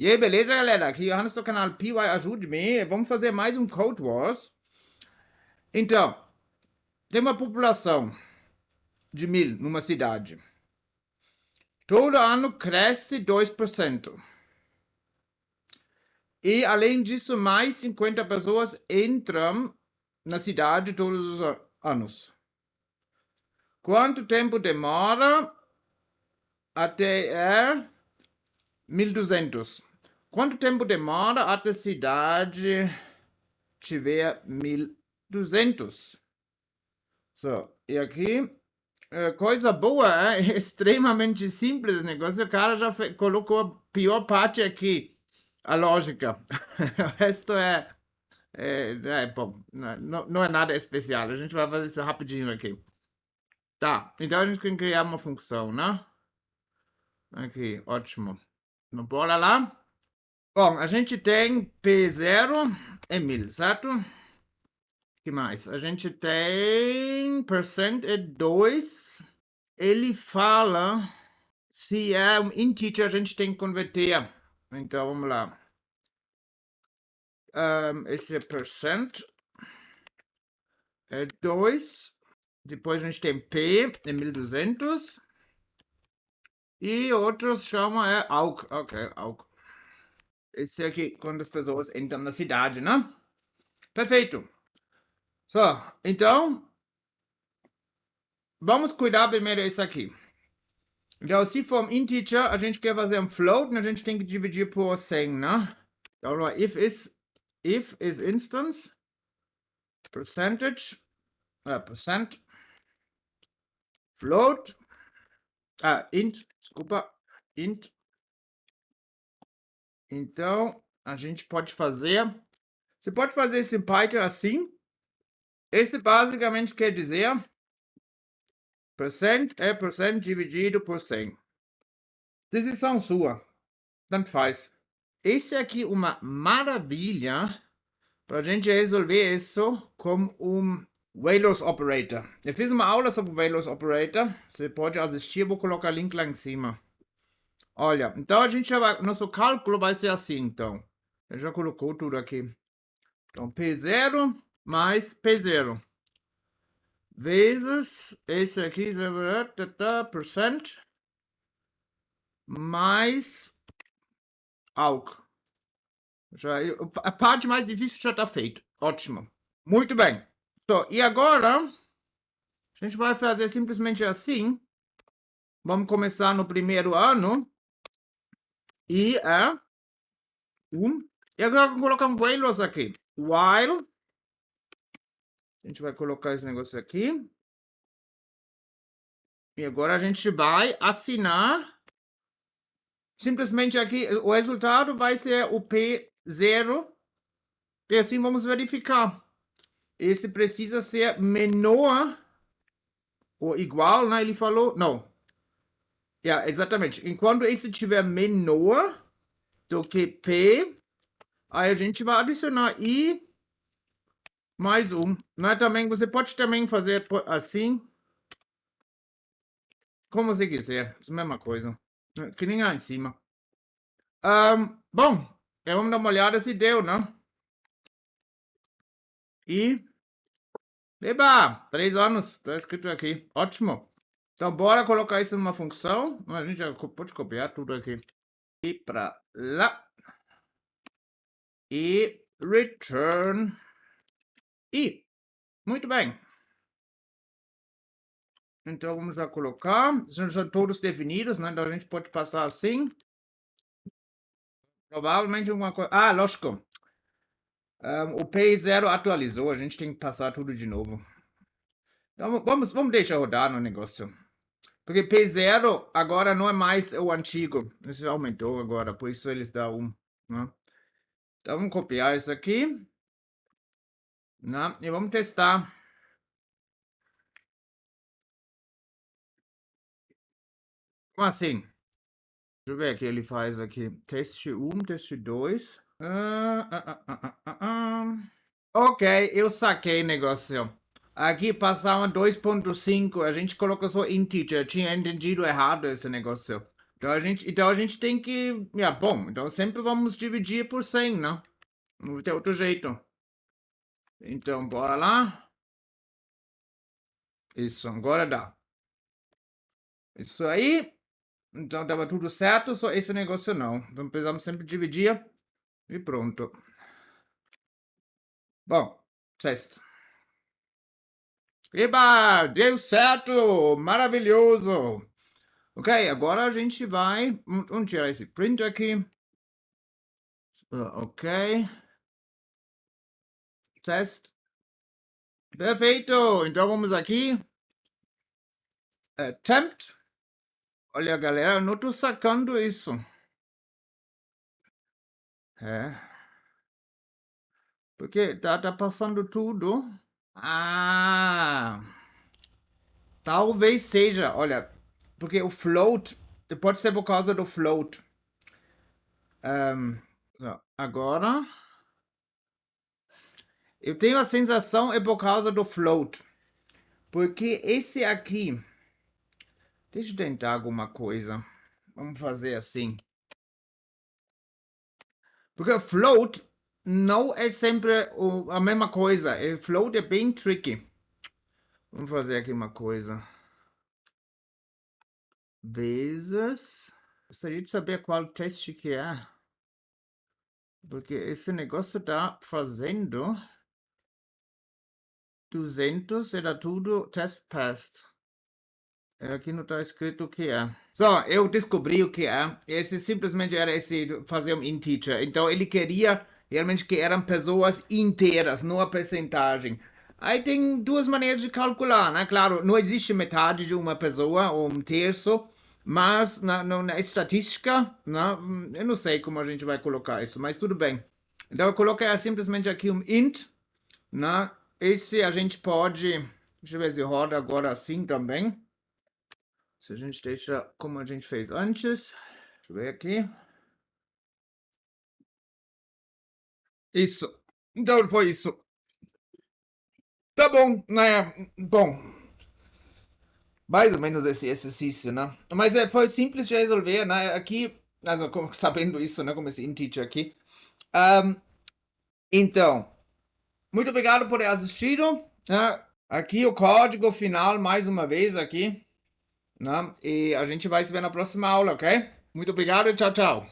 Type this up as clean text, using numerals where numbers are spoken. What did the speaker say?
E aí, beleza, galera? Aqui é o Johannes do canal PY Ajude-me. Vamos fazer mais um Codewars. Então, tem uma população de 1000 numa cidade. Todo ano cresce 2%. E, além disso, mais 50 pessoas entram na cidade todos os anos. Quanto tempo demora até 1200? Quanto tempo demora até a cidade tiver 1200? So, e aqui, coisa boa, é extremamente simples esse negócio. O cara já colocou a pior parte aqui, a lógica. O resto bom, não é nada especial. A gente vai fazer isso rapidinho aqui. Tá, então a gente tem que criar uma função, né? Aqui, ótimo. Então, bora lá. Bom, a gente tem P0 é 1000, certo? O que mais? A gente tem percent é 2. Ele fala se é um integer, a gente tem que converter. Então, vamos lá. Esse é percent é 2. Depois a gente tem P é 1200. E outros chamam auch. Ok, auch. Esse aqui, quando as pessoas entram na cidade, né? Perfeito. So, então, vamos cuidar primeiro isso aqui. Então, se for um integer, a gente quer fazer um float, a gente tem que dividir por 100, né? Então, if is instance, percentage, percent, float, int, desculpa, int. Então, a gente pode fazer, você pode fazer esse Python assim. Esse basicamente quer dizer, percent é percent dividido por 100. Decisão sua, tanto faz. Esse aqui é uma maravilha para a gente resolver isso com um Wailers Operator. Eu fiz uma aula sobre Wailers Operator. Você pode assistir, vou colocar o link lá em cima. Olha, então a gente já vai, nosso cálculo vai ser assim, então. Eu já colocou tudo aqui. Então, P0 mais P0. Vezes, esse aqui, percent, mais auch. A parte mais difícil já está feita. Ótimo. Muito bem. So, e agora, a gente vai fazer simplesmente assim. Vamos começar no primeiro ano. E é 1. E agora vamos colocar um while aqui. While. A gente vai colocar esse negócio aqui. E agora a gente vai assinar. Simplesmente aqui, o resultado vai ser o P0. E assim vamos verificar. Esse precisa ser menor ou igual, né? Ele falou, não. Exatamente. Enquanto esse tiver menor do que P, aí a gente vai adicionar I mais 1. Né? Também, você pode também fazer assim. Como você quiser. É a mesma coisa. Que nem lá em cima. Bom, vamos dar uma olhada se deu, né? E... Eba! 3 anos. Está escrito aqui. Ótimo. Então, bora colocar isso numa função. A gente já pode copiar tudo aqui. E para lá. E return. E. Muito bem. Então, vamos já colocar. São já todos definidos, né? Então, a gente pode passar assim. Provavelmente alguma coisa... lógico. O P0 atualizou. A gente tem que passar tudo de novo. Então, vamos deixar rodar no negócio. Porque P0 agora não é mais o antigo. Isso aumentou agora. Por isso eles dão 1. Né? Então, vamos copiar isso aqui. Né? E vamos testar. Como assim? Deixa eu ver o que ele faz aqui. Teste 1, teste 2. Ok, eu saquei o negócio. Aqui passava 2.5. A gente colocou só integer. Tinha entendido errado esse negócio. Então a gente tem que... bom, então sempre vamos dividir por 100, né? Não tem outro jeito. Então, bora lá. Isso, agora dá. Isso aí. Então, tava tudo certo, só esse negócio não. Então, precisamos sempre dividir e pronto. Bom, teste. Eba, deu certo! Maravilhoso! Ok, agora a gente vai... Vamos tirar esse print aqui. Ok. Teste. Perfeito! Então, vamos aqui. Attempt. Olha, galera, eu não tô sacando isso. Porque tá passando tudo. Ah! Talvez seja, olha, porque o float, pode ser por causa do float. Agora, eu tenho a sensação é por causa do float. Porque esse aqui, deixa eu tentar alguma coisa. Vamos fazer assim. Porque o float não é sempre a mesma coisa. O float é bem tricky. Vamos fazer aqui uma coisa. Vezes. Gostaria de saber qual teste que é. Porque esse negócio tá fazendo 200, era tudo test passed. Aqui não está escrito o que é. Só, eu descobri o que é. Esse simplesmente era esse fazer um integer. Então ele queria realmente que eram pessoas inteiras, não a percentagem. Aí tem duas maneiras de calcular, né? Claro, não existe metade de uma pessoa ou um terço, mas na estatística, né? Eu não sei como a gente vai colocar isso, mas tudo bem. Então eu coloquei simplesmente aqui um int, né? Esse a gente pode, deixa eu ver se roda agora assim também. Se a gente deixa como a gente fez antes. Deixa eu ver aqui. Isso. Então foi isso. Tá bom, né? Bom, mais ou menos esse exercício, né? Mas foi simples de resolver, né? Aqui, also, sabendo isso, né? Como esse integer aqui. Então, muito obrigado por ter assistido. Né? Aqui o código final, mais uma vez aqui. Né? E a gente vai se ver na próxima aula, ok? Muito obrigado e tchau, tchau.